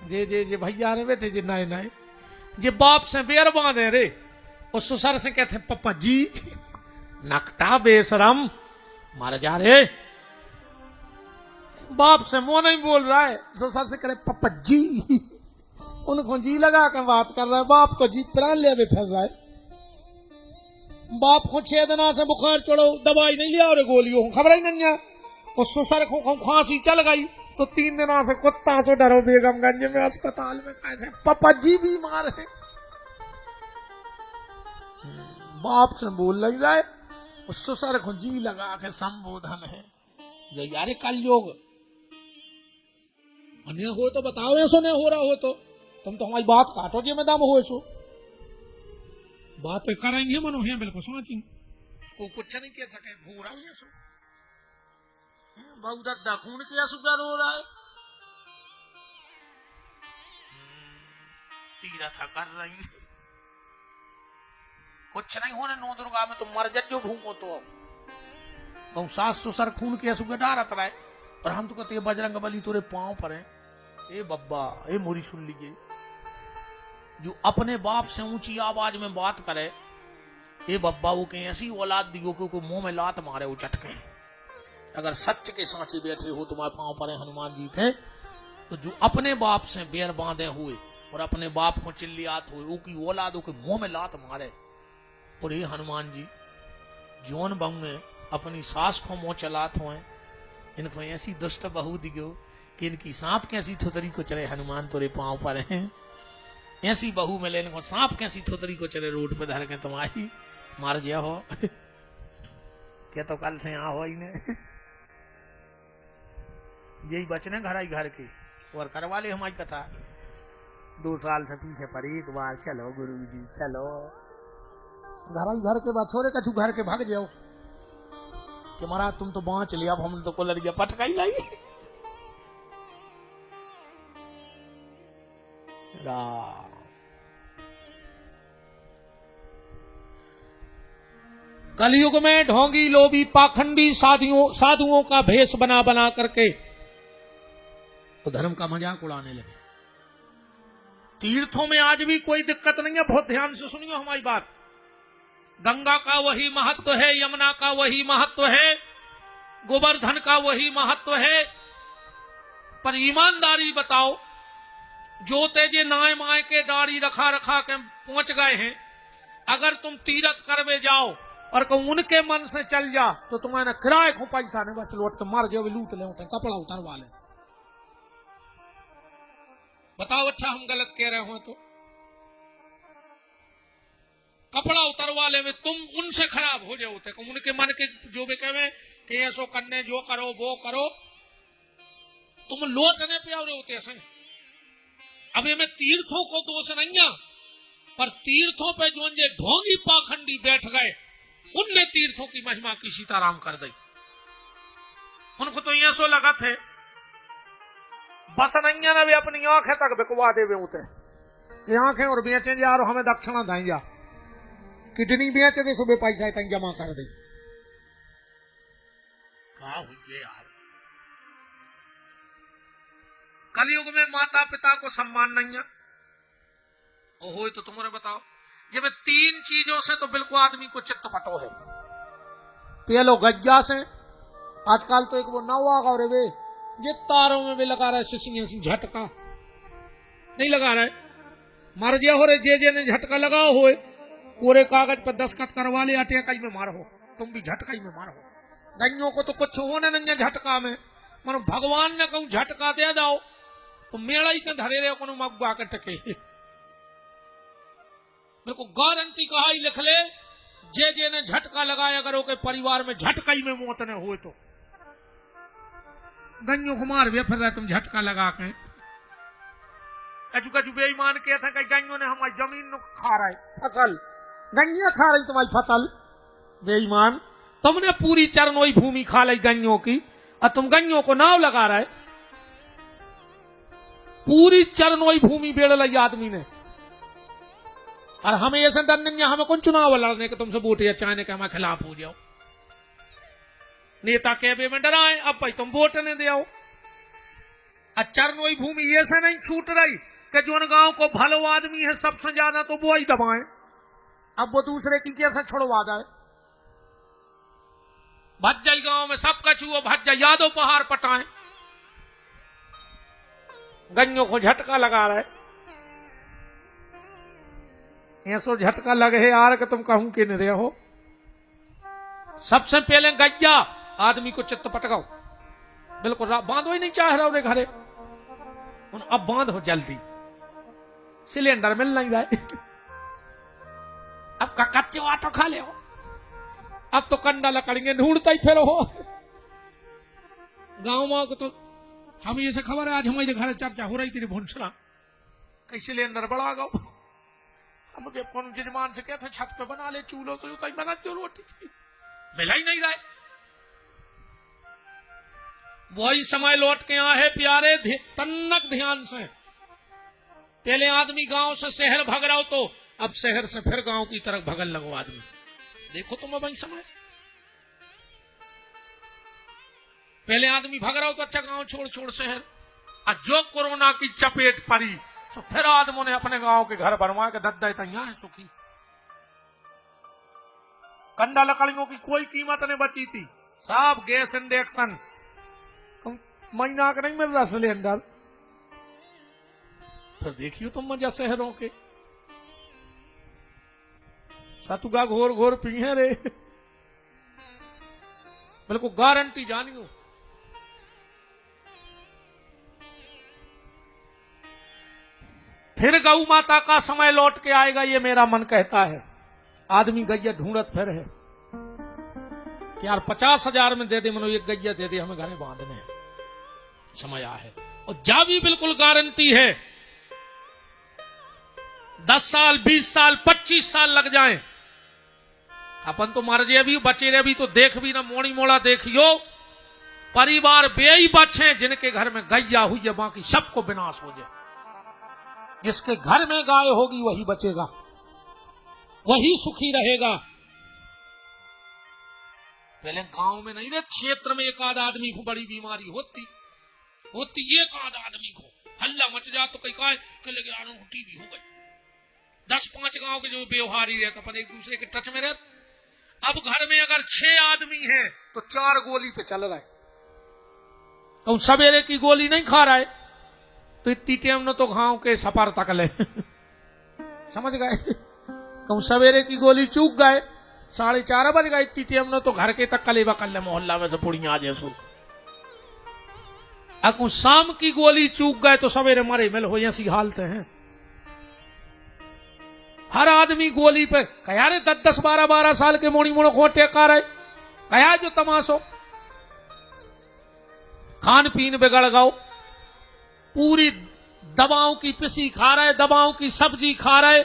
जे भैया रे बेटे जे नए नए जे बाप से बेर बांधे रे और ससुर से कहते पप्पा जी नकटा बेशरम मारे जा रे बाप से मुंह नहीं बोल रहा है ससुर से करे पप्पा जी उनको जी लगा कर बात कर रहा है बाप को जी प्राण ले फिर रहा है बाप को 6 दिन से बुखार चढ़ो दवाई नहीं लिया और गोलियों खबर ही नहीं है और ससुर को खांसी चल गई तो 3 दिन से कुत्ता से डरो बेगमगंज में अस्पताल में कैसे पापा जी बीमार है बाप से बोल लग जाए उस ससुर को जी लगा के संबोधन है जो यारे कलयुग अन्य हो तो बताओ ऐसो नहीं हो रहा हो तो तुम तो हमारी बात काटो जी में दम हो सो बात तो करेंगे मनो है बिल्कुल सोचेंगे को कुछ नहीं कह सके भूरा ही सो बहुत दद्दा खून किया सुगर हो रहा है तीरथ कर रही कुछ नहीं होने नौ दुर्गा में तुम मर जो ढूंढो तो सास ससुर खून किया सुगर डारत रहा है और हम तो कहते बजरंग बली तोरे पांव पर है ए बब्बा ए मोरी सुन लीजिए जो अपने बाप से ऊंची आवाज में बात करे ए बब्बा वो कहीं ऐसी औलाद दियो कि मुंह में लात मारे वो चटके अगर सच के सांचे बैठे हो तुम्हारे पांव पर हनुमान जी थे तो जो अपने बाप से बेर बांधे हुए और अपने बाप को चिल्लियात हुए वो की औलादों के मुंह में लात मारे और ये हनुमान जी जौन बंगे अपनी सास को मुंह चलात हुए इनको ऐसी दुष्ट बहू दियो कि इनकी सांप कैसी थुतरी को चले हनुमान तोरे पांव पर हैं ऐसी बहू मिले इनको सांप कैसी थुतरी को चले रोड पे धर के तुम्हारी मार गया हो क्या तो कल से यहाँ हो ही ने यही बचने घर के और करवा ले हमारी कथा 2 साल से पीछे पर एक बार चलो गुरुजी चलो घर के बाद छोरे कछु घर के भाग जाओ कि महाराज तुम तो बाँच लिया अब हमने तो कोलरिया पटका ही लाई कलयुग में ढोंगी लोभी पाखंडी साधुओं का भेष बना बना करके तो धर्म का मजाक उड़ाने लगे तीर्थों में आज भी कोई दिक्कत नहीं है बहुत ध्यान से सुनियो हमारी बात गंगा का वही महत्व है यमुना का वही महत्व है गोवर्धन का वही महत्व है पर ईमानदारी बताओ जो तेजे नाय माय के दाढ़ी रखा रखा के पहुंच गए हैं अगर तुम तीरथ करवे जाओ और कहूं उनके मन से चल जा तो तुम्हारे किराए को पैसा नहीं बच लौट के मर जाओ लूट ले कपड़ा उतरवा ले बताओ अच्छा हम गलत कह रहे हो तो कपड़ा उतरवा ले में तुम उनसे खराब हो जाओ उनके मन के जो भी कहे कि ऐसो करने जो करो वो करो तुम लौटने पे और होते हैं अब ये में तीर्थों को दोष नहीं है पर तीर्थों पे जो जे ढोंगी पाखंडी बैठ गए उनने तीर्थों की महिमा की सीताराम कर दी उनको तो ये सो लगा थे बस नहीं ना वे अपनी आंखें तक बिकवा दे उते ये आंखें और बेचे यार हमें दक्षिणा दाई जा किडनी बेचे दे सुबह पैसा तक जमा कर दे कहा हुई यार कलयुग में माता पिता को सम्मान नहीं है हो तो तुम्हारे बताओ जब 3 चीजों से तो बिल्कुल आदमी को चित्त पटो है पहलो गज्जा से आजकल तो एक वो नवा और वे ये तारों में भी लगा रहा है सिसी झटका नहीं लगा रहा है मर गया हो रहे जे ने झटका लगाओ हो पूरे कागज पर दस्तखत करवा ले अटैकाई में मारो तुम भी झटकाई में मारो गइयों को तो कुछ होने नहीं है झटका में मानो भगवान ने कहूं झटका दे जाओ तो मेड़ा ही के धरे रहे को मगवा के टके मेरे को गारंटी कहा ही लिख ले जे ने झटका लगाया करो के परिवार में झटकाई में मौत न हो तो गन्यों को मार फिर रहे तुम झटका लगा के कचू कचू बेईमान किया था कि गन्यों ने हमारी जमीन खा रहा है फसल गन्या खा रही तुम्हारी फसल बेईमान तुमने पूरी चरनोई भूमि खा ली गन्यों की और तुम गन्यों को नाव लगा रहे पूरी चरनोई भूमि बेड़ ली आदमी ने और हमें ऐसे डर नहीं है हमें कौन चुनाव लड़ने के तुमसे वोट या चाहने के हमारे खिलाफ हो जाओ नेता कहबे में डराए अब भाई तुम वोट ने दे आओ चरनोई भूमि ये से नहीं छूट रही कि जो गांव को भलो आदमी है सबसे ज्यादा तो वो ही दबाए, अब वो दूसरे की कैसे छुड़वा जाए। भज जाई गांव में सब कछुओ भज जाए, यादव पहाड़ पटाए, गन्नों को झटका लगा रहे, ऐसो झटका लगे है यार कि तुम कहूं कि नहीं रहे हो। सबसे पहले गैया आदमी को चित्त पटकाओ, बिल्कुल बांधो ही नहीं चाह रहा उन्हें घरे, अब बांधो जल्दी, सिलेंडर मिल नहीं जाए, अब का कच्चे आटो खा ले हो, अब तो कंडा लकड़ेंगे ढूंढता ही फिर हो। गांव में को तो हमें ये से खबर है, आज हमारे घर चर्चा हो रही थी भुंसरा कहीं सिलेंडर बढ़ा गो, हम कौन जजमान से कहते छत पे बना ले चूल्हों से उतना ही बना जो रोटी थी, मिला ही नहीं रहा। वही समय लौट के आए है प्यारे, तन्नक ध्यान से। पहले आदमी गांव से शहर भग रहा हो, तो अब शहर से फिर गांव की तरफ भगन लगो आदमी। देखो तुम वही समय, पहले आदमी भग रहा हो तो अच्छा गांव छोड़ छोड़ शहर, और जो कोरोना की चपेट पड़ी तो फिर आदमों ने अपने गांव के घर बनवा के दद्दा तैयार है सुखी। कंडा लकड़ियों की कोई कीमत नहीं बची थी, सब गैस इंडक्शन, महीना का नहीं मिल रहा सिलेंडर। फिर देखियो तुम मजा शहरों के, सतुगा घोर घोर पीहे रे, बिल्कुल गारंटी जानियो। फिर गौ माता का समय लौट के आएगा, ये मेरा मन कहता है। आदमी गैया ढूंढत फिर है कि यार 50,000 में दे दे, मनो एक गैया दे दे, हमें घरे बांधने हैं, समय आया है। और जा भी बिल्कुल गारंटी है, 10 साल 20 साल 25 साल लग जाएं, अपन तो मर जाए भी बचे रहे भी तो देख भी ना मोड़ी मोड़ा देखियो, परिवार बेई बचे जिनके घर में गैया हुई है, बाकी सबको विनाश हो जाए। जिसके घर में गाय होगी वही बचेगा, वही सुखी रहेगा। पहले गांव में नहीं रहे, क्षेत्र में एक आध आदमी को बड़ी बीमारी होती एक आध आदमी को हल्ला मच जा तो कई कहे लगे टीबी हो गई। 10-5 गांव के जो व्यवहारी रहते अपन एक दूसरे के टच में रहते। अब घर में अगर 6 आदमी हैं तो 4 गोली पे चल रहा है, तो सवेरे की गोली नहीं खा रहा है तो इतनी टाइम न तो गांव के सपार तक ले समझ गए, कहूं सवेरे की गोली चूक गए 4:30 बज गए, इतनी टाइम न तो घर के तक कलेबा कर ले मोहल्ला में से पुड़िया आ जैसो। अकू शाम की गोली चूक गए तो सवेरे मरे मिल हो, ऐसी हालत है। हर आदमी गोली पे कया रे 10-10 12-12 साल के मोड़ी मोड़ो खोटे का रहे, कया जो तमाशो। खान पीन बिगड़ गओ, पूरी दवाओं की पिसी खा रहे, दवाओं की सब्जी खा रहे,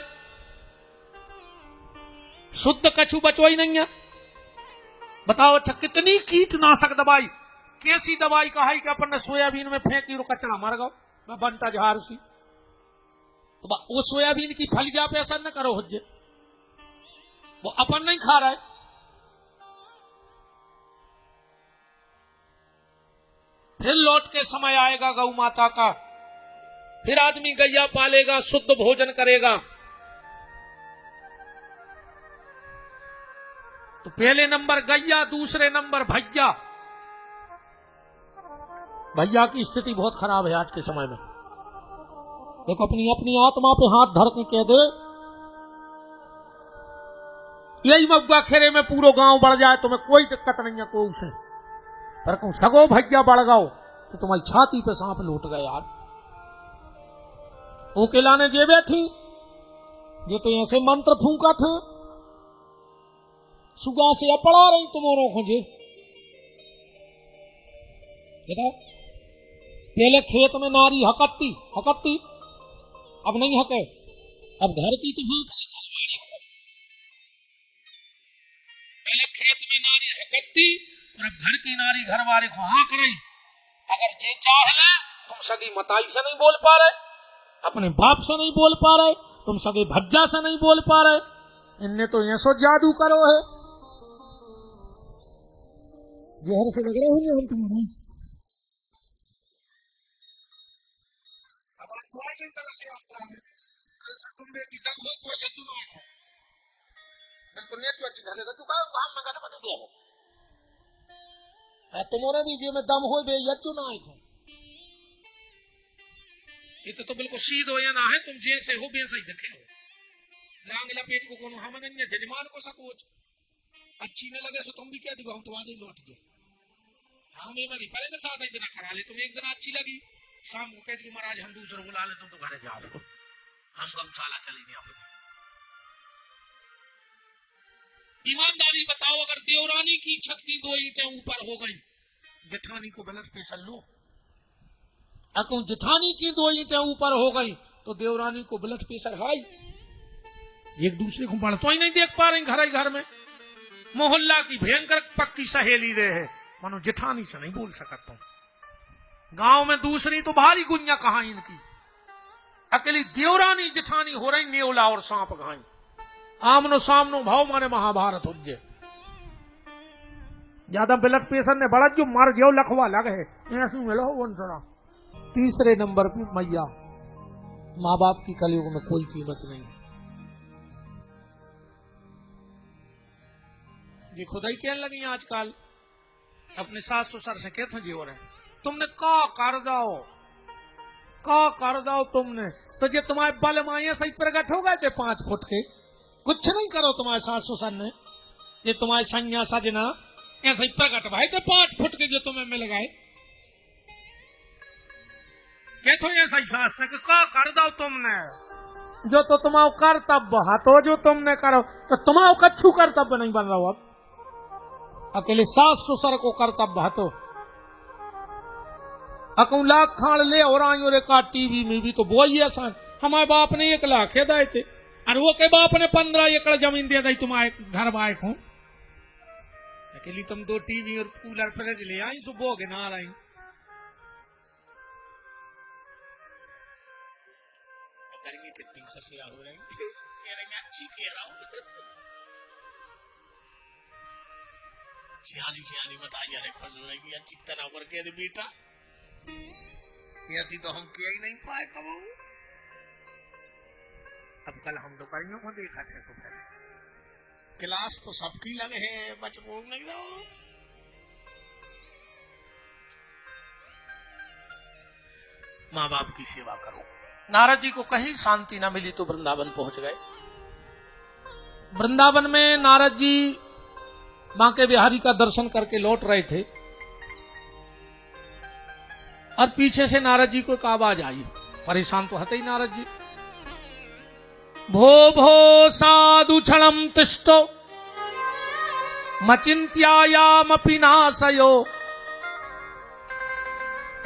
शुद्ध कछु बचो ही नहीं है। बताओ अच्छा कितनी कीटनाशक दवाई, कैसी दवाई कहा कि अपन ने सोयाबीन में फेंकी रो कचरा मर गओ बनता जहार सी, तो वो सोयाबीन की फलिया पे असर न करो हो, वो अपन नहीं खा रहा है। फिर लौट के समय आएगा गौ माता का, फिर आदमी गैया पालेगा, शुद्ध भोजन करेगा। तो पहले नंबर गैया, दूसरे नंबर भैया। भैया की स्थिति बहुत खराब है आज के समय में। देखो अपनी अपनी आत्मा पे हाथ धर के कह दे, यही मग्गा खेरे में पूरा गांव बढ़ जाए तो मैं कोई दिक्कत नहीं है कोई से, पर कहूं सगो भैया बढ़ गओ तो तुम्हारी छाती पे सांप लूट गए यार। ओके लाने जे बैठी जे तो ऐसे मंत्र फूका थे, सुगा से अपड़ा रही तुम्हारों खोजे। पहले खेत में नारी हकत्ती, अब नहीं हके, अब घर की तो हाँ करे। पहले खेत में नारी हकत्ती और अब घर की नारी घर वाले को हाँ करे। अगर जे चाह ले, तुम सगी मताई से नहीं बोल पा रहे, अपने बाप से नहीं बोल पा रहे, तुम सगे भज्जा से नहीं बोल पा रहे, इनने तो ऐसो जादू करो है, जहर से लग रहे होंगे हम तुम्हारे। अब आज हुआ नहीं कल से यात्रा में कल से सुनने की दम हो तो यज्ञ ना हो मैं तो नेट अच्छी घरे तो का हम में गट बता दो है तुम्हारे भी जे में दम हो बे यज्ञ ना आखो ये तो बिल्कुल सीध हो या ना है तुम जैसे हो वैसे ही दिखे हो लांग लपेट को कोनो हम अन्य जजमान को सकोच अच्छी न लगे तो तुम भी क्या दिखाओ तो आज ही लौट गए हाँ मैं मरी पहले तो साथ ही दिन करा ले तुम एक दिन अच्छी लगी शाम को कहती महाराज हम दूसरे बुला ले तुम तो घर जाओ हम गौशाला चले गए अपने ईमानदारी बताओ अगर देवरानी की छत की 2 ईंटें ऊपर हो गई जेठानी को ब्लड प्रेशर लो अगर जेठानी की 2 ईंटें ऊपर हो गई तो देवरानी को ब्लड प्रेशर हाई एक दूसरे को बढ़ तो ही नहीं देख पा रहे घर ही घर में मोहल्ला की भयंकर पक्की सहेली रहे मानो जेठानी से नहीं बोल सकता गांव में दूसरी तो भारी गुंजा कहां इनकी अकेली देवरानी जेठानी हो रही नेवला और सांप घाई आमनो सामनो भाव माने महाभारत उज्जे ज्यादा ब्लड प्रेशर ने बड़ा जो मर गयो लखवा लगे ऐसी मिलो वंशरा तीसरे नंबर पे मैया माँ बाप की कलयुग में कोई कीमत नहीं जी खुदा ही कहने लगी आजकल अपने सास ससुर से कहते जी हो रहे तुमने का कर दो तुमने तो जे तुम्हारे बल माया सही प्रकट हो गए थे 5 फुट के कुछ नहीं करो तुम्हारे सास ससुर ने ये तुम्हारे संज्ञा सजना ऐसे ही प्रकट भाई थे 5 फुट के जो तुम्हें मिल गए कहते ऐसा ही सास से का कर दो तुमने जो तो तुम्हारा कर्तव्य है तो जो तुमने करो तो तुम्हारा कच्छू कर्तव्य नहीं बन रहा हो अब अकेले सास ससुर को कर्तव्य है तो अकू लाख खान ले और आई और का टीवी में भी तो वो ही आसान हमारे बाप ने 1 लाख दिए थे और वो के बाप ने 15 एकड़ जमीन दे दी तुम्हारे घर बाइक हूं अकेली तुम 2 टीवी और कूलर फ्रिज ले आई सुबह के ना आई करेंगे कितनी खुशियां हो रही अच्छी कह रहा हूं सियानी बताइए अरे खुश हो रही अच्छी तरह करके दे बेटा ऐसी तो हम किया ही नहीं पाए कब अब कल हम तो करियों को देखा थे सुबह क्लास तो सबकी लगे है बचपन नहीं रहो माँ बाप की सेवा करो नारद जी को कहीं शांति ना मिली तो वृंदावन पहुंच गए वृंदावन में नारद जी बांके बिहारी का दर्शन करके लौट रहे थे और पीछे से नारद जी को एक आवाज आई परेशान तो हते ही नारद जी भो भो साधु क्षणम तिष्ठो मचिंत्यायामपि नाशयो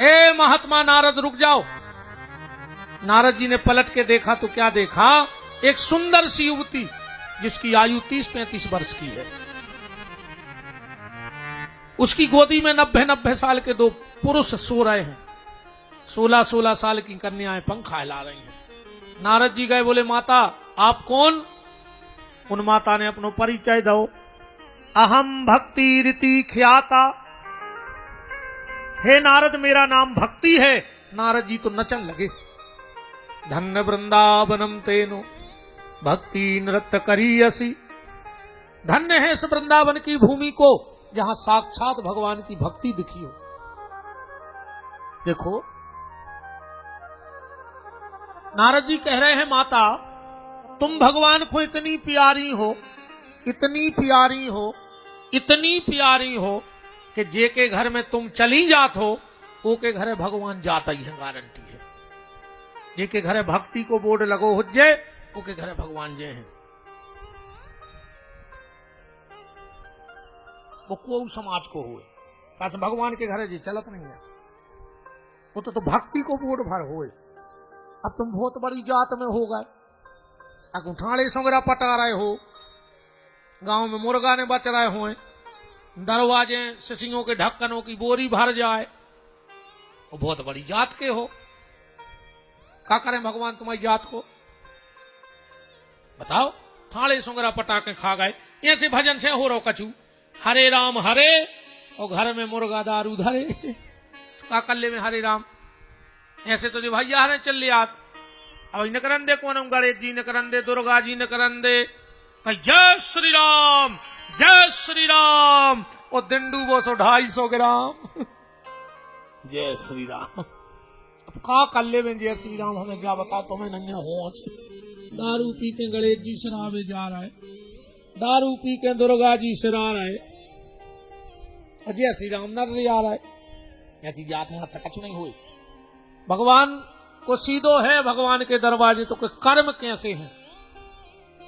ए महात्मा नारद रुक जाओ नारद जी ने पलट के देखा तो क्या देखा एक सुंदर सी युवती जिसकी आयु 30-35 वर्ष की है उसकी गोदी में 90 साल के 2 पुरुष सो रहे हैं 16 साल की कन्याएं पंखा हिला रही हैं नारद जी गए बोले माता आप कौन उन माता ने अपनो परिचय दो अहम भक्ति रीति ख्याता हे नारद मेरा नाम भक्ति है नारद जी तो नचन लगे धन्य वृंदावनम तेनो भक्ति नृत्य करियसी धन्य है इस वृंदावन की भूमि को जहां साक्षात भगवान की भक्ति दिखी हो देखो नारद जी कह रहे हैं माता तुम भगवान को इतनी प्यारी हो इतनी प्यारी हो इतनी प्यारी हो कि जे के घर में तुम चली जात हो वो के घरे भगवान जाता ही है गारंटी है जे के घरे भक्ति को बोर्ड लगो हो जे वो के घरे भगवान जे हैं वो को समाज को हुए बस भगवान के घरे जी चलत नहीं है वो तो भक्ति को बोर्ड भर हुए अब तुम बहुत बड़ी जात में हो गए अब उठाड़े संगरा पटा रहे हो गांव में मुर्गा ने बच रहे हुए दरवाजे सिसियों के ढक्कनों की बोरी भर जाए वो बहुत बड़ी जात के हो क्या करें भगवान तुम्हारी जात को बताओ थाड़े सुंगरा पटाखे खा गए ऐसे भजन से हो रहा कछु हरे राम हरे और घर में मुर्गा दारू धरे का कल्ले में हरे राम ऐसे तो जो भैया ने चल लिया अब न करन दे कौन गणेश जी न करन दे दुर्गा जी न करन दे जय श्री राम जय श्री राम और दिंडू वो 250 ग्राम जय श्री राम। अब का कर ले जय श्री राम हमें क्या बता तुम्हें नन्हे होश दारू पी के गणेश जी शराबे जा रहा है दारू पी के दुर्गा जी शरा रहा है जय श्री राम नर आ रहा है ऐसी जात में से कुछ नहीं हुई। भगवान को सीधो है भगवान के दरवाजे तो के कर्म कैसे हैं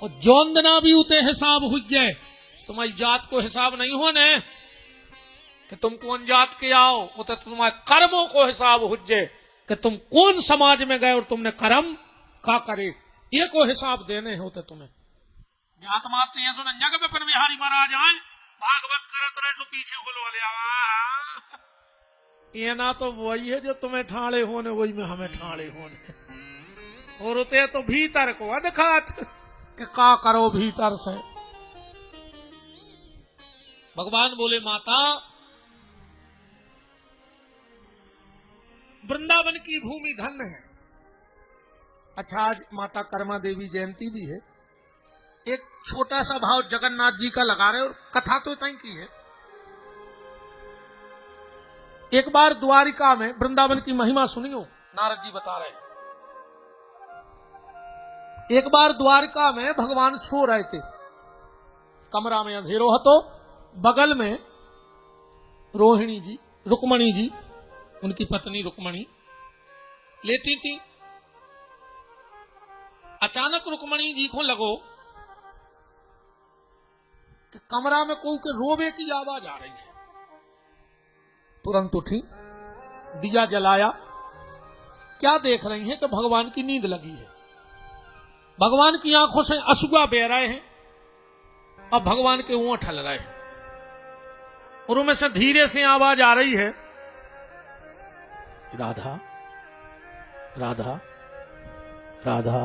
और जोंदना भी उते हिसाब हुई गए तुम्हारी जात को हिसाब नहीं होने कि तुम कौन जात के आओ वो तो तुम्हारे कर्मों को हिसाब हुज्जे कि तुम कौन समाज में गए और तुमने कर्म का करे ये को हिसाब देने होते तुम्हें जात मात से ये सुन जग में बिहारी महाराज आए भागवत करत रहे सो पीछे बोलो ये ना तो वही है जो तुम्हें ठाणे होने वही में हमें ठाणे होने और उते तो भीतर को अदखात कि का करो भीतर से। भगवान बोले माता वृंदावन की भूमि धन्य है। अच्छा आज माता कर्मा देवी जयंती भी है एक छोटा सा भाव जगन्नाथ जी का लगा रहे और कथा तो इतना ही की है। एक बार द्वारिका में वृंदावन की महिमा सुनियो नारद जी बता रहे हैं। एक बार द्वारिका में भगवान सो रहे थे कमरा में अंधेरो हतो बगल में रोहिणी जी रुक्मणी जी उनकी पत्नी रुक्मणी लेटी थी। अचानक रुक्मणी जी को लगो कि कमरा में कोई के रोवे की आवाज आ रही है। तुरंत उठी दिया जलाया क्या देख रही हैं कि भगवान की नींद लगी है भगवान की आंखों से अश्रुआ बह रहे हैं अब भगवान के ऊँट हल रहे हैं और उनमें से धीरे से आवाज आ रही है राधा राधा राधा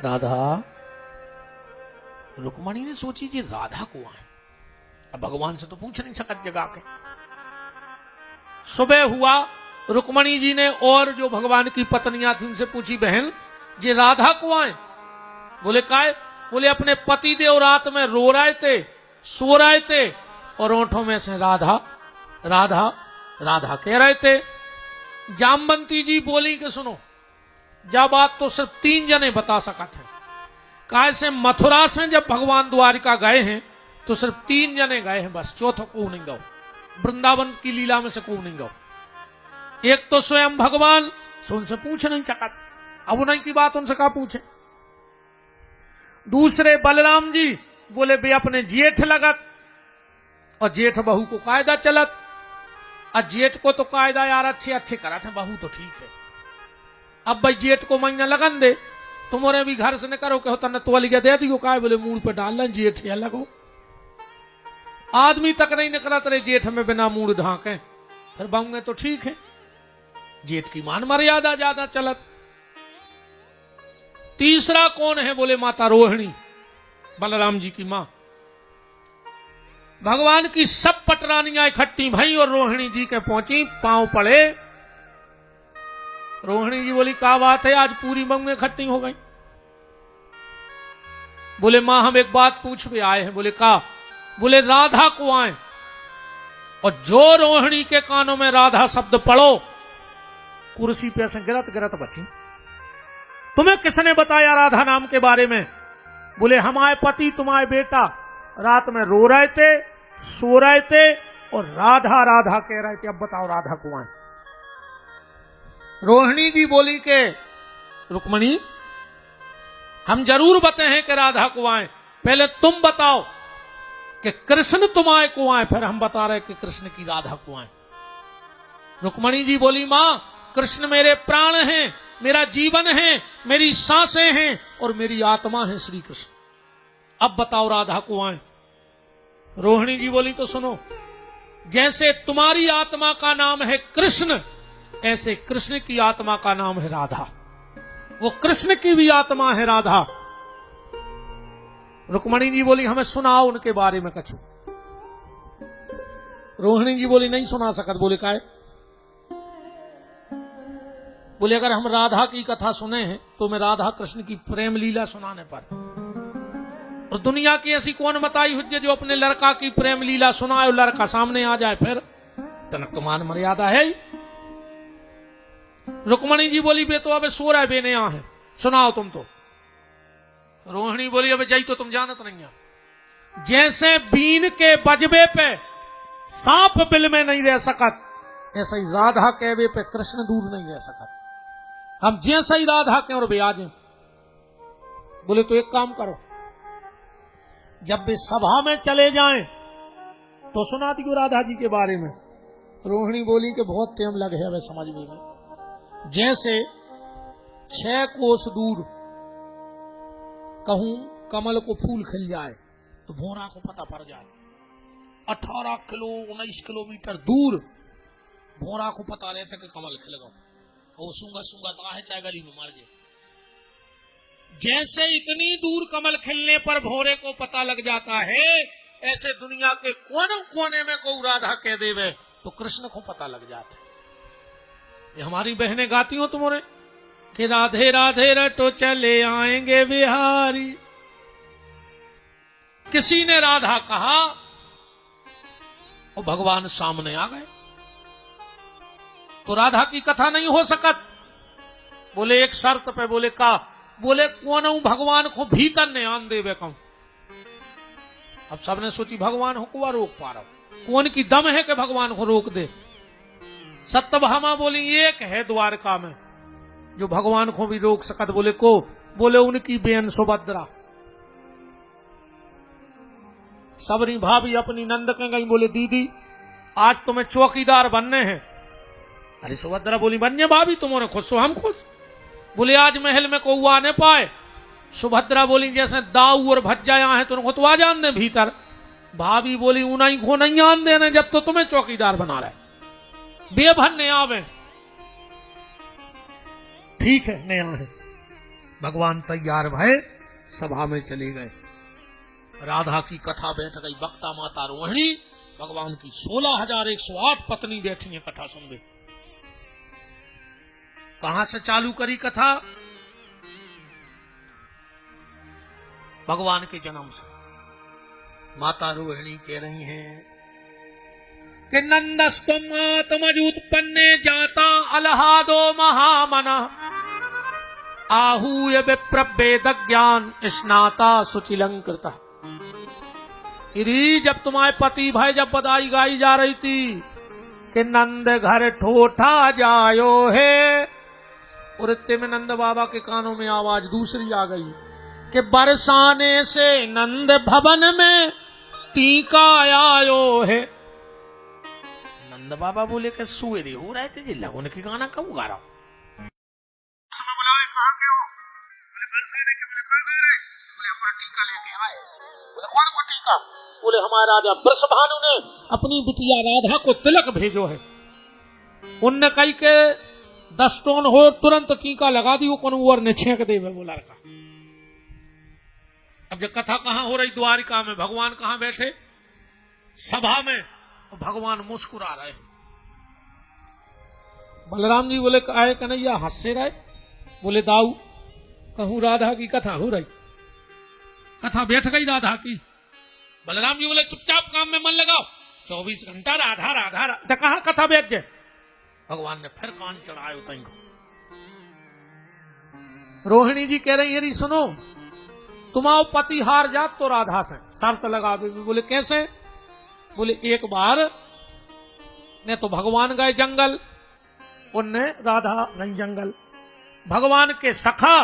राधा। रुक्मणी ने सोची जी राधा को आए अब भगवान से तो पूछ नहीं सकत जगा के। सुबह हुआ रुक्मणी जी ने और जो भगवान की पत्नियां थी उनसे पूछी बहन जी राधा को आए बोले काय बोले अपने पति देव रात में रो रहे थे सो रहे थे और ओंठों में से राधा राधा राधा कह रहे थे। जामवंती जी बोली कि सुनो जब बात तो सिर्फ 3 जने बता सका थे काय से मथुरा से जब भगवान द्वारिका गए हैं तो सिर्फ 3 जने गए हैं बस चौथा को नहीं गौ वृंदावन की लीला में से को नहीं गौ। एक तो स्वयं भगवान से उनसे पूछ नहीं सका अब उन्हीं की बात उनसे कहा पूछे। दूसरे बलराम जी बोले बे अपने जेठ लगत और जेठ बहू को कायदा चलत और जेठ को तो कायदा यार अच्छे अच्छे करा थे बहू तो ठीक है अब भाई जेठ को महीना लगन दे तुम्हारे भी घर से न करो कहो तन्ने तो लिया दे दियो काय बोले मूड पे डाल लें जेठ या लगो आदमी तक नहीं निकला तेरे जेठ में बिना मूड धाके फिर बहूंगे तो ठीक है जेठ की मान मर्यादा ज्यादा चलत। तीसरा कौन है बोले माता रोहिणी बलराम जी की मां। भगवान की सब पटरानियां इकट्ठी भई और रोहिणी जी के पहुंची पांव पड़े। रोहिणी जी बोली क्या बात है आज पूरी बंग इकट्ठी हो गई। बोले मां हम एक बात पूछ भी आए हैं। बोले का बोले राधा को आए और जो रोहिणी के कानों में राधा शब्द पढ़ो कुर्सी पे से गिरत गिरत बची। तुम्हें किसने बताया राधा नाम के बारे में। बोले हमारे पति तुम्हारे बेटा रात में रो रहे थे सो रहे थे और राधा राधा कह रहे थे अब बताओ राधा को आए। रोहिणी जी बोली के रुक्मणी हम जरूर बताए हैं कि राधा को आए पहले तुम बताओ कि कृष्ण तुम्हारे को आए फिर हम बता रहे कि कृष्ण की राधा को आए। रुक्मणी जी बोली मां कृष्ण मेरे प्राण हैं मेरा जीवन है मेरी सांसें हैं और मेरी आत्मा है श्री कृष्ण अब बताओ राधा को आए। रोहिणी जी बोली तो सुनो जैसे तुम्हारी आत्मा का नाम है कृष्ण ऐसे कृष्ण की आत्मा का नाम है राधा वो कृष्ण की भी आत्मा है राधा। रुक्मणी जी बोली हमें सुनाओ उनके बारे में कछु। रोहिणी जी बोली नहीं सुना सकत। बोले काय बोले अगर हम राधा की कथा सुने हैं तो मैं राधा कृष्ण की प्रेम लीला सुनाने पर, और दुनिया की ऐसी कौन बताई हुज्जे जो अपने लड़का की प्रेम लीला सुनाए और लड़का सामने आ जाए, फिर तनक तो मान मर्यादा है ही। रुक्मणी जी बोली बे तो अब सो रहा है बे नया है, सुनाओ तुम तो। रोहिणी बोली अब जाई तो तुम जानत नहीं है। जैसे बीन के बजबे पे सांप बिल में नहीं रह सकत, ऐसे ही राधा कहवे पे कृष्ण दूर नहीं रह सकत। हम जैसे ही राधा के और ब्याज हैं। बोले तो एक काम करो, जब वे सभा में चले जाएं तो सुना दियो राधा जी के बारे में। रोहिणी बोली कि बहुत टाइम लगे है वे समझने में। जैसे 6 कोस दूर कहूं कमल को फूल खिल जाए तो भोरा को पता पड़ जाए। 18 किलो 19 किलोमीटर दूर भोरा को पता रहता कि कमल खिल गया, वो सूंगा सूंगा तो है चाहे गली में मर जाए। जैसे इतनी दूर कमल खिलने पर भोरे को पता लग जाता है, ऐसे दुनिया के कोने कोने में को राधा कह देवे तो कृष्ण को पता लग जाता है। ये हमारी बहनें गाती हो तुम्हारे कि राधे राधे रटो चले आएंगे बिहारी। किसी ने राधा कहा और भगवान सामने आ गए, तो राधा की कथा नहीं हो सकत। बोले एक शर्त पे। बोले का? बोले कौन भगवान को भीतर ने आन देवे कहूं। अब सबने सोची भगवान को कुआ रोक पा रहा, कौन की दम है कि भगवान को रोक दे। सत्यभामा बोली एक है द्वारका में जो भगवान को भी रोक सकत। बोले को? बोले उनकी बेन सुभद्रा। सबरी भाभी अपनी नंद के गई, बोले दीदी आज तुम्हें चौकीदार बनने हैं। अरे सुभद्रा बोली बन्य भाभी तुम्हारे खुश हो हम खुश। बोले आज महल में को आने पाए। सुभद्रा बोली जैसे दाऊ और भज्जा यहां है तुमको तो आ जान दे भीतर। भाभी बोली उन्हीं को नहीं आन देने जब तो तुम्हें चौकीदार बना रहे। बेभन ने आवे। ठीक है नया है। भगवान तैयार भय सभा में चले गए। राधा की कथा बैठ गई। वक्ता माता रोहिणी, भगवान की 16,108 पत्नी बैठी है कथा सुन गई। कहां से चालू करी कथा? भगवान के जन्म से। माता रोहिणी कह रही हैं कि नंदस्तुम आत्मजूत्पन्ने जाता अलहादो महामना आहूय विप्रवेद ज्ञान स्नाता सुचिलंकृता। जब तुम्हारे पति भाई जब बधाई गाई जा रही थी कि नंद घर ठोठा जायो है, और इतने में नंद बाबा के कानों में आवाज दूसरी आ गई कि बरसाने से नंद भवन में टीका आयो है। नंद बाबा बोले कि सुवेरे हो रहे थे जी लगन की गाना कब गा रहा हूं। बुलाए कहां के हो? बोले बरसाने के। बोले कहां गा रहे? बोले हमारा टीका लेके आए। बोले कौन को टीका? बोले हमारे राजा वृषभानु ने अपनी बिटिया राधा को तिलक भेजो है। उनने कही के 10 टोन हो तुरंत टीका लगा दी, कौन और ने छेक दे बोला रखा। अब जब कथा कहां हो रही? द्वारिका में। भगवान कहां बैठे? सभा में। तो भगवान मुस्कुरा रहे। बलराम जी बोले आए कन्हैया हंस से रहे। बोले दाऊ कहूं राधा की कथा हो रही। कथा बैठ गई राधा की। बलराम जी बोले चुपचाप काम में मन लगाओ। 24 घंटा राधा राधा राधा कहां कथा बैठ जाए। भगवान ने फिर कान चढ़ाए उतई को। रोहिणी जी कह रही है सुनो तुम्हारा पति हार जात तो राधा से शर्त लगा दे। बोले कैसे? बोले एक बार ने तो भगवान गए जंगल, उनने राधा गई जंगल। भगवान के सखा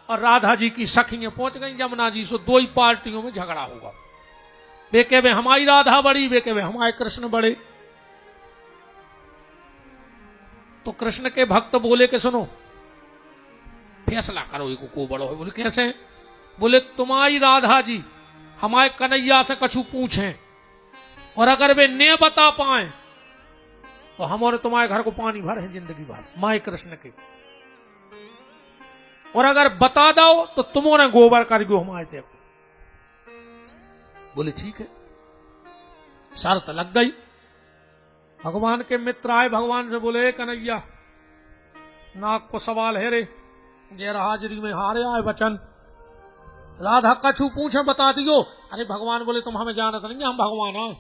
और राधा जी की सखियां पहुंच गई जमुना जी से। 2 ही पार्टियों में झगड़ा होगा। वे कहे हमारी राधा बड़ी, वे कहे हमारे कृष्ण बड़े। तो कृष्ण के भक्त बोले कि सुनो फैसला करो ये को बड़ो है। बोले कैसे? बोले तुम्हारी राधा जी हमारे कन्हैया से कछु पूछें और अगर वे ने बता पाए तो हम और तुम्हारे घर को पानी भर है जिंदगी भर माए कृष्ण के, और अगर बता दो तो तुमने गोबर कर दो हमारे ते। बोले ठीक है। शर्त लग गई। भगवान के मित्र आए, भगवान से बोले कन्हैया नाक को सवाल है रे, गैर हाजिरी में हारे आए वचन। राधा कछु पूछे बता दियो। अरे भगवान बोले तुम हमें जानत नहीं, हम भगवान आए,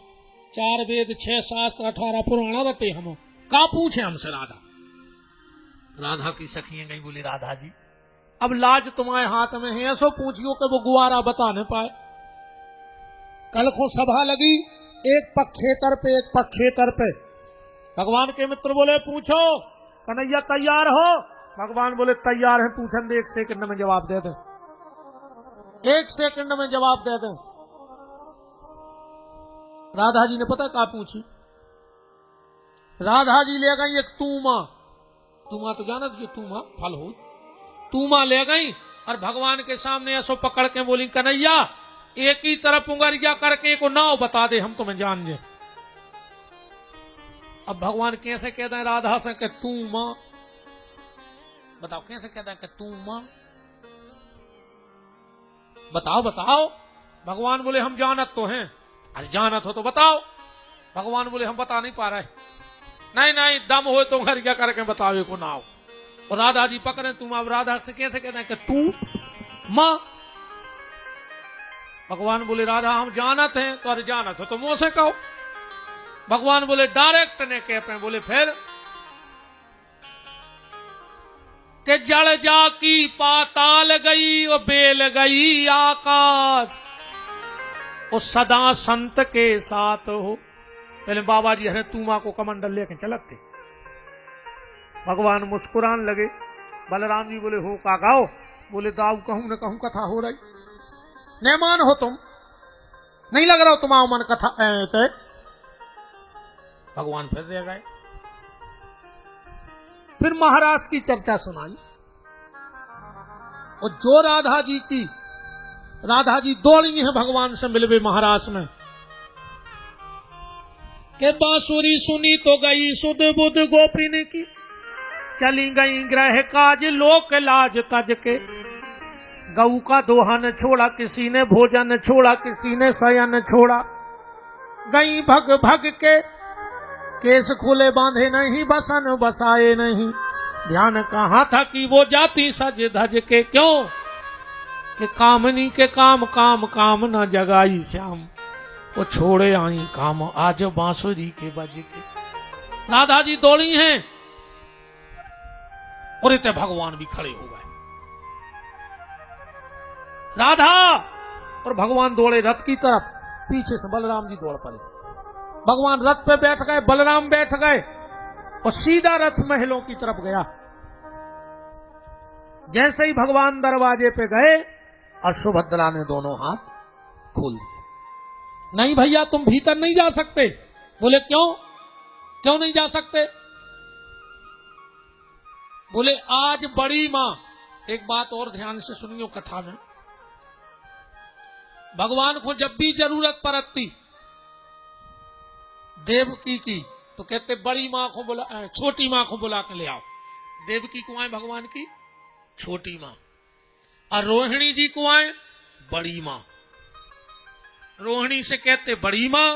4 वेद 6 शास्त्र 18 पुराण रटे हम, का पूछे हमसे राधा। राधा की सखियां गई, बोली राधा जी अब लाज तुम्हारे हाथ में है, ऐसो पूछियो कि वो गुवारा बता न पाए। कल को सभा लगी, एक पक्षेतर पे एक पक्षेतर पे। भगवान के मित्र बोले पूछो, कन्हैया तैयार हो? भगवान बोले तैयार है, पूछन दे, 1 सेकंड में जवाब दे दे, 1 सेकंड में जवाब दे दे। राधा जी ने पता क्या पूछी? राधा जी ले गई एक तूमा, तूमा तो जाना जो तूमा फल हो, तूमा ले गई और भगवान के सामने ऐसो पकड़ के बोली कन्हैया एक ही तरफ उंगरिया करके को नाव बता दे, हम तुम्हें जान जे। अब भगवान कैसे कहते हैं राधा से कि तू मां, बताओ कैसे कहते हैं कि तू मां, बताओ बताओ। भगवान बोले हम जानत तो हैं। अरे जानत हो तो बताओ। भगवान बोले हम बता नहीं पा रहे। नहीं नहीं दम हो तो उंगरिया करके बताओ को नाव। और राधा जी पकड़े तुम, अब राधा से कैसे कहते हैं कि तू मां। भगवान बोले राधा हम जानत हैं, तो अरे जानत हो तो मुंह से कहो। भगवान बोले डायरेक्ट ने कह पे, बोले फिर कि जड़ जा की पाताल गई और बेल गई आकाश, वो सदा संत के साथ हो। पहले बाबा जी हरे तूमा को कमंडल लेके चलत थे। भगवान मुस्कुरान लगे। बलराम जी बोले हो का गाओ? बोले दाऊ कहूं न कहूं कथा हो रही, नेमान हो तुम, नहीं लग रहा हो तुम्हारा मन कथा ते। भगवान फिर दे गए। फिर महाराज की चर्चा सुनाई, और जो राधा जी दौड़ी है भगवान से मिलवे महाराज में, के बांसुरी सुनी तो गई सुध बुध गोपिन की, चली गई ग्रह काज लोक लाज तज के। गऊ का दोहन छोड़ा किसी ने, भोजन छोड़ा किसी ने, शयन छोड़ा। गई भग भग के, केस खुले बांधे नहीं, बसन बसाए नहीं। ध्यान कहाँ था कि वो जाती सज धज के, क्यों कि कामनी के काम काम काम न जगाई श्याम, वो छोड़े आई काम आज बांसुरी के बज के। राधा जी दौड़ी हैं और इतने भगवान भी खड़े हो गए। राधा और भगवान दौड़े रथ की तरफ, पीछे से बलराम जी दौड़ पड़े। भगवान रथ पे बैठ गए, बलराम बैठ गए और सीधा रथ महलों की तरफ गया। जैसे ही भगवान दरवाजे पे गए और सुभद्रा ने दोनों हाथ खोल दिए। नहीं भैया तुम भीतर नहीं जा सकते। बोले क्यों, क्यों नहीं जा सकते? बोले आज बड़ी मां, एक बात और ध्यान से सुनियो कथा में, भगवान को जब भी जरूरत पड़ती देवकी की, तो कहते बड़ी मां को बुला, छोटी मां को बुला के ले आओ। देवकी को आए भगवान की छोटी मां, और रोहिणी जी को आए बड़ी मां। रोहिणी से कहते बड़ी मां,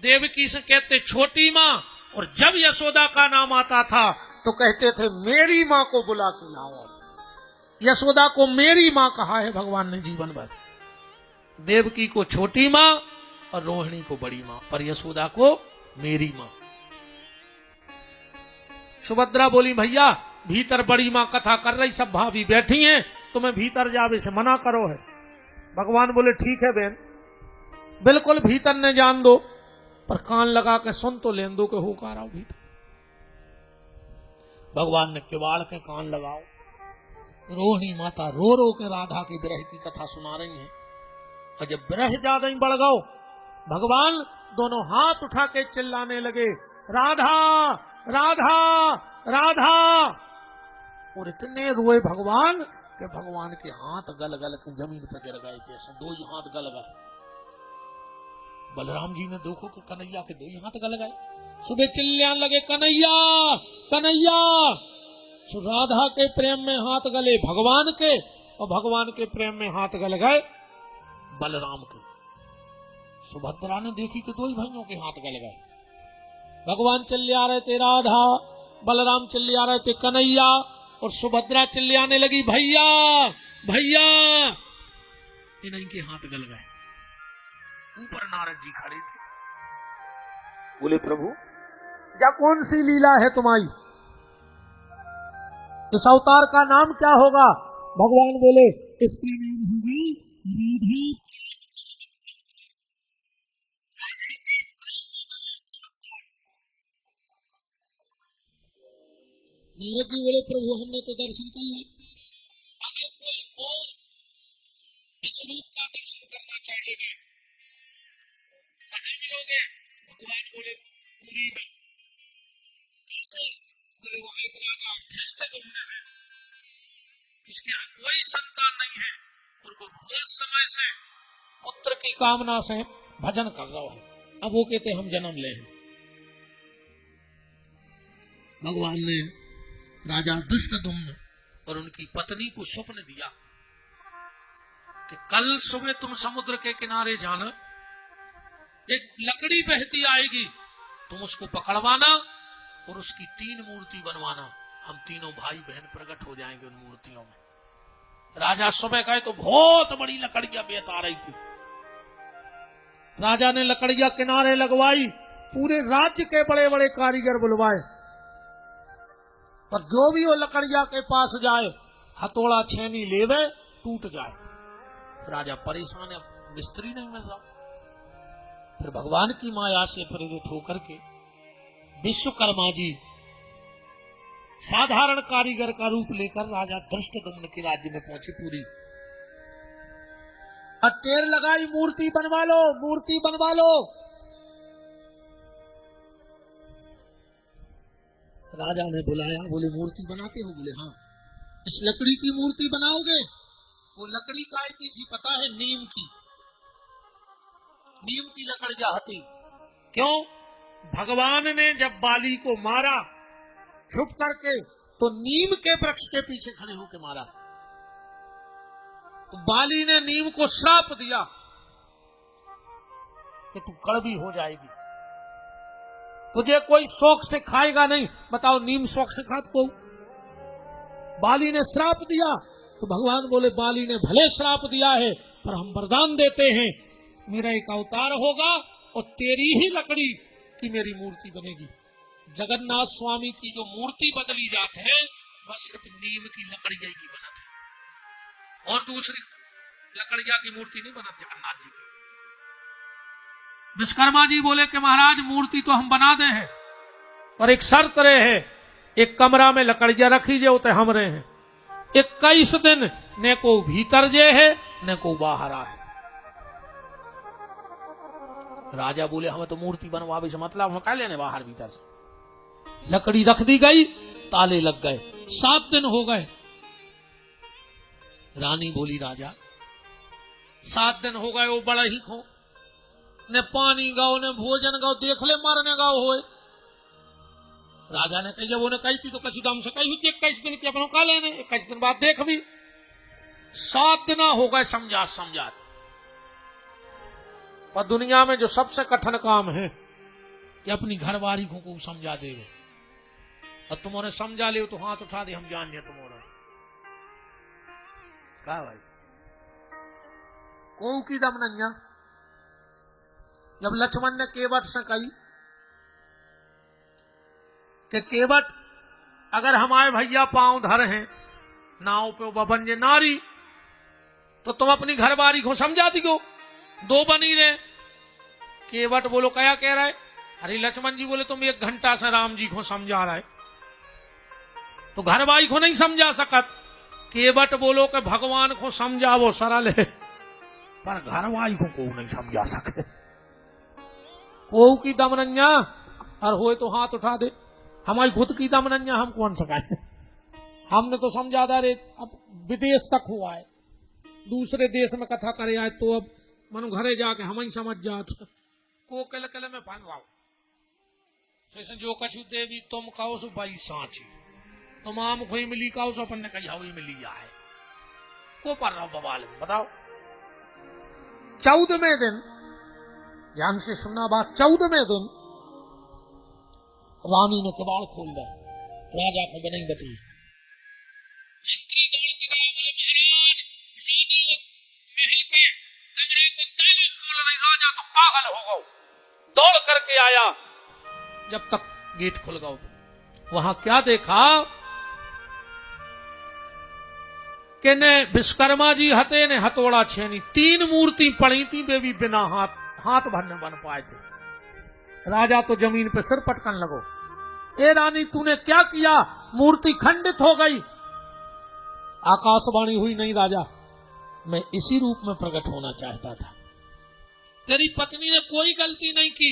देवकी से कहते छोटी मां, और जब यशोदा का नाम आता था तो कहते थे मेरी मां को बुला के लाओ। यशोदा को मेरी मां कहा है भगवान ने जीवन भर। देवकी को छोटी मां और रोहिणी को बड़ी मां, पर यशोदा को मेरी मां। सुभद्रा बोली भैया भीतर बड़ी मां कथा कर रही, सब भाभी बैठी हैं, तुम्हें भीतर जावे से मना करो है। भगवान बोले ठीक है बहन, बिल्कुल भीतर ने जान दो, पर कान लगा के सुन तो लेन दो के हो का रहा भीतर। भगवान ने किवाड़ के कान लगाओ। रोहिणी माता रो रो के राधा की विरह की कथा सुना रही है, और जब विरह ज्यादा ही बढ़ गओ, भगवान दोनों हाथ उठा के चिल्लाने लगे राधा राधा राधा। और इतने रोए भगवान कि भगवान के हाथ गल गल के जमीन पर गिर गए थे, ऐसे 2 ही हाथ गल गए। बलराम जी ने देखो कि कन्हैया के 2 ही हाथ गल गए। सुबह चिल्लाने लगे कन्हैया कन्हैया। सो राधा के प्रेम में हाथ गले भगवान के, और भगवान के प्रेम में हाथ गल गए बलराम के। सुभद्रा ने देखी कि 2 ही भाइयों के हाथ गल गए। भगवान चिल्ला रहे थे राधा, बलराम चिल्ला रहे थे कन्हैया, और सुभद्रा चिल्लाने लगी, भैया भैया। इन्हीं के हाथ गल गए। ऊपर नारद जी खड़े थे। बोले, प्रभु जा कौन सी लीला है तुम्हारी? इस अवतार का नाम क्या होगा? भगवान बोले, इसका नाम होगा राधा। नारद जी बोले, प्रभु हमने तो दर्शन कर लिया, अगर कोई और इस रूप का दर्शन करना चाहेगा कहाँ मिलोगे? भगवान बोले, पुरी में। कैसे? बोले, वो एक राजा धृष्टद्युम्न है, उसके यहाँ कोई संतान नहीं है और वो बहुत समय से पुत्र की कामना से भजन कर रहा है। अब वो कहते हम जन्म ले। भगवान ने राजा धृष्टद्युम्न और उनकी पत्नी को स्वप्न दिया कि कल सुबह तुम समुद्र के किनारे जाना, एक लकड़ी बहती आएगी, तुम उसको पकड़वाना और उसकी 3 मूर्ति बनवाना। हम तीनों भाई बहन प्रकट हो जाएंगे उन मूर्तियों में। राजा सुबह गए तो बहुत बड़ी लकड़ियां बेत आ रही थी। राजा ने लकड़ियां किनारे लगवाई, पूरे राज्य के बड़े बड़े कारीगर बुलवाए, पर जो भी वो लकड़ियां के पास जाए हथौड़ा छेनी लेवे टूट जाए। राजा परेशान है, मिस्त्री नहीं मिल रहा। फिर भगवान की माया से प्रेरित होकर के विश्वकर्मा जी साधारण कारीगर का रूप लेकर राजा धृष्टद्युम्न के राज्य में पहुंचे। पूरी टेर लगाई, मूर्ति बनवा लो, मूर्ति बनवा लो। राजा ने बुलाया, बोले मूर्ति बनाते हो? बोले हाँ। इस लकड़ी की मूर्ति बनाओगे? वो लकड़ी काय की थी पता है? नीम की। नीम की लकड़ियां हती। क्यों? भगवान ने जब बाली को मारा छुप करके, तो नीम के वृक्ष के पीछे खड़े होकर मारा। तो बाली ने नीम को श्राप दिया कि तू कड़वी हो जाएगी, तुझे कोई शौक से खाएगा नहीं। बताओ, नीम शौक से खात को? बाली ने श्राप दिया। तो भगवान बोले, बाली ने भले श्राप दिया है, पर हम वरदान देते हैं, मेरा एक अवतार होगा और तेरी ही लकड़ी की मेरी मूर्ति बनेगी। जगन्नाथ स्वामी की जो मूर्ति बदली जाते हैं वह सिर्फ नीम की लकड़िया की बनत है, और दूसरी लकड़िया की मूर्ति नहीं बनत जगन्नाथ जी की। विश्वकर्मा जी बोले कि महाराज मूर्ति तो हम बना दे हैं, पर एक शर्त रहे है, एक कमरा में लकड़ियां रखी जे उते हम रहे हैं 21 दिन, न को भीतर जे है न को बाहर है। राजा बोले, हमें तो मूर्ति बनवावे से मतलब, हम क्या लेने बाहर भीतर से। लकड़ी रख दी गई, ताले लग गए। 7 दिन हो गए। रानी बोली, राजा 7 दिन हो गए, वो बड़ा ही खो, ने पानी गाओ ने भोजन गाओ, देख ले मरने गाओ होए। राजा ने कही, जब उन्हें कही थी तो कछु दम से कही 21 दिन के अपनों का लेने, 21 दिन बाद देख भी। 7 दिन हो गए समझा। पर दुनिया में जो सबसे कठिन काम है कि अपनी घरवाली को समझा देवे, और तुमने समझा ले तो हाथ उठा दे, हम जान लिया तुम्हारा क्या भाई। को की दम नैया, जब लक्ष्मण ने केवट से कही कि केवट अगर हमारे भैया पांव धर हैं नाव पे बबन जे नारी, तो तुम अपनी घरवाली को समझा दियो, 2 बनी रहे। केवट बोलो, क्या कह रहा है? अरे लक्ष्मण जी बोले, तुम 1 घंटा से राम जी को समझा रहा है, तो घरवाली को नहीं समझा सकत। केवट बोलो कि भगवान को समझावो सरल है, पर घरवाली को नहीं समझा सके। को की दमनन्या और होए तो हाथ उठा दे। हमारी खुद की दमनन्या हम कौन सकाए? हमने तो समझा दे रे, अब विदेश तक हुआ है, दूसरे देश में कथा करे आए, तो अब मनु घरे जाके हम ही समझ जात को कल में पानवाओ से जो कछु देवी तुम कहो सो भाई सांची, तुम आम खोई मिली कहो सो अपन ने कही हवी मिली जाए को पर रहो बवाल में। बताओ 14वें दिन, ध्यान से सुनना बात, 14वें दिन रानी ने कबाड़ खोल दिया, राजा को नहीं बताई। मंत्री दौड़ के गया, बोले महाराज रानी महल के कमरे को ताला खोल रही, राजा तो पागल हो गए। दौड़ करके आया, जब तक गेट खुल गया तो वहां क्या देखा कि ने विश्वकर्मा जी हते ने हथौड़ा छेनी, 3 मूर्ति पड़ी थी, वे भी बिना हाथ भरने बन पाए थे। राजा तो जमीन पे सिर पटकन लगो, ए रानी तूने क्या किया, मूर्ति खंडित हो गई। आकाशवाणी हुई, नहीं राजा, मैं इसी रूप में प्रकट होना चाहता था। तेरी पत्नी ने कोई गलती नहीं की,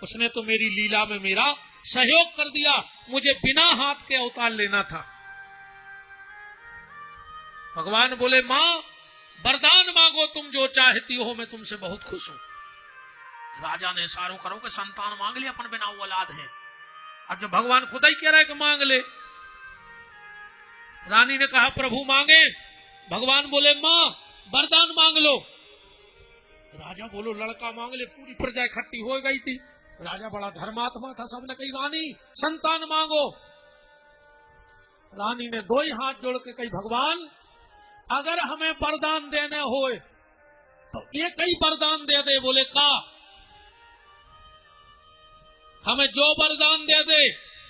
उसने तो मेरी लीला में मेरा सहयोग कर दिया, मुझे बिना हाथ के अवतार लेना था। भगवान बोले मां वरदान मांगो, तुम जो चाहती हो, मैं तुमसे बहुत खुश हूं। राजा ने इशारों करो कि संतान मांग ले, अपन बिना औलाद है। अब जब भगवान खुद ही कह रहा है कि मांग ले, रानी ने कहा प्रभु मांगे। भगवान बोले मां वरदान मांग लो। राजा बोलो लड़का मांग ले, पूरी प्रजा इकट्ठी हो गई थी। राजा बड़ा धर्मात्मा था, सबने कही रानी संतान मांगो। रानी ने 2 ही हाथ जोड़ के कही भगवान अगर हमें वरदान देने होए तो एक ही वरदान दे दे। बोले का, हमें जो वरदान दे दे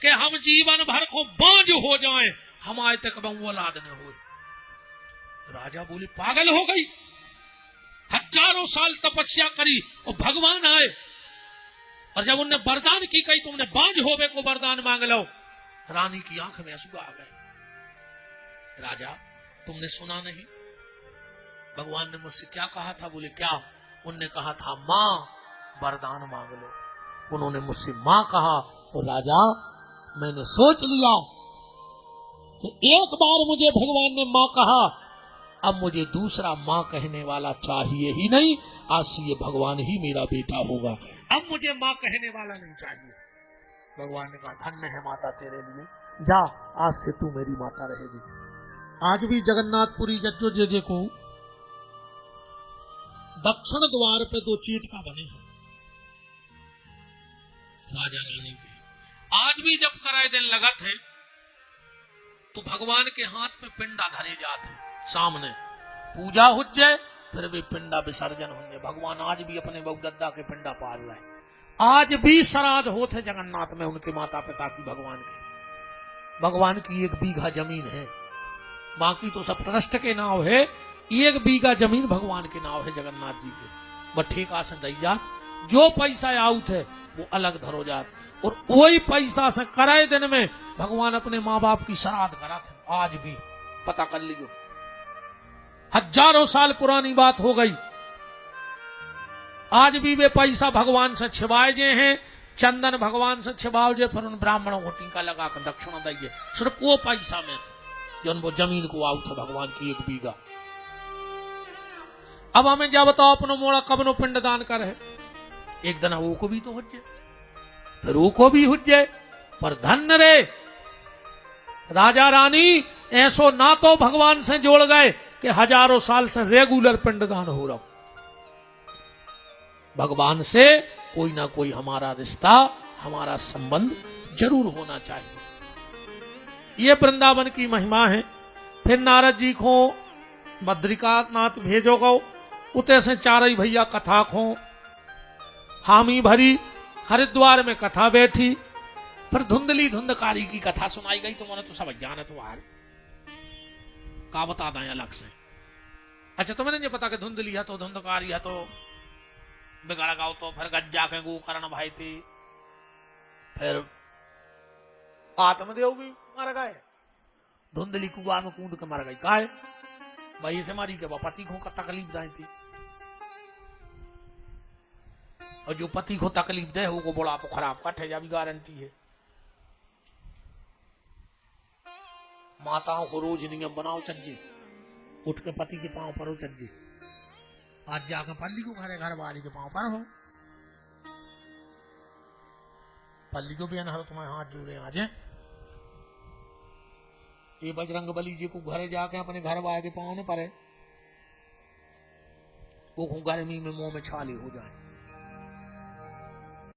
कि हम जीवन भर को बांझ हो जाएं, हम आज तक औलाद न हो। राजा बोले पागल हो गई, हजारों साल तपस्या करी और भगवान आए, और जब उनने वरदान की कही तुमने बांझ होवे को वरदान मांग लो। रानी की आंख में आंसू आ गए। राजा तुमने सुना नहीं, भगवान ने मुझसे क्या कहा था? बोले क्या? उनने कहा था मां वरदान मांग लो। उन्होंने मुझसे मां कहा, और राजा मैंने सोच लिया कि एक बार मुझे भगवान ने मां कहा, अब मुझे दूसरा मां कहने वाला चाहिए ही नहीं। आज से ये भगवान ही मेरा बेटा होगा, अब मुझे मां कहने वाला नहीं चाहिए। भगवान ने कहा धन्य है माता तेरे लिए, जा आज से तू मेरी माता रहेगी। आज भी जगन्नाथपुरी जज्जो जेजे को दक्षिण द्वार पे 2 चीटका बने हैं राजा रानी के। आज भी जब कराए दिन लगा थे तो भगवान के हाथ पे पिंडा धरे जाते, सामने पूजा हो जाए फिर भी पिंडा विसर्जन होंगे। भगवान आज भी अपने बहुदद्दा के पिंडा पाल रहे हैं। आज भी श्राद्ध होते जगन्नाथ में उनके माता पिता की, भगवान की 1 बीघा जमीन है, बाकी तो सब ट्रस्ट के नाव है। 1 बीघा जमीन भगवान के नाव है जगन्नाथ जी के। बस ठेका से दैया, जो पैसा आउट है वो अलग धरो जात, और वही पैसा से कराए दिन में भगवान अपने माँ बाप की श्राद्ध करा थे। आज भी पता कर लियो, हजारों साल पुरानी बात हो गई। आज भी वे पैसा भगवान से छिपाए जे हैं, चंदन भगवान से छिपाओ जे, फिर उन ब्राह्मणों को टीका लगा कर दक्षिणा दिए, सिर्फ वो पैसा में से जो वो जमीन को आउट है भगवान की 1 बीघा। अब हमें क्या बताओ अपनो मोड़ा कब नो पिंड दान कर है, एक दिन वो को भी तो हो जाए, फिर वो को भी हो जाए। पर धन्य रे राजा रानी ऐसो ना तो भगवान से जोड़ गए कि हजारों साल से रेगुलर पिंडदान हो रहा। भगवान से कोई ना कोई हमारा रिश्ता, हमारा संबंध जरूर होना चाहिए। ये वृंदावन की महिमा है। फिर नारद जी को बद्रिकानाथ भेजो गो, उते से 4 भैया कथा खो हामी भरी, हरिद्वार में कथा बैठी, फिर धुंधली धुंधकारी की कथा सुनाई गई। तो मैंने तो सब जाने तो यार का बता दें अलग से। अच्छा तो मैंने ये पता कि धुंधली है तो धुंधकारी है तो बिगड़ गाओ, तो फिर गज्जा के गु करण भाई थी, फिर आत्मदेव भी मर गए, धुंधली कुआ में कूद के मर गई। काहे भाई से मारी के पति को तकलीफ दाई थी, और जो पति को तकलीफ दे वो बड़ा तो खराब कट है, जा भी गारंटी है। माताओं को रोज नियम बनाओ चज्जी, उठ के पति के पांव पर हो चज्जी, आज जाकर पल्ली को घर वाली के पांव पर हो, पल्ली को भी अनहर तुम्हारे हाथ जोड़े आज है। ये बजरंग बली जी को घर जाके अपने घर वाले के पांव ने पड़े, वो गर्मी में मुंह में छाले हो जाए।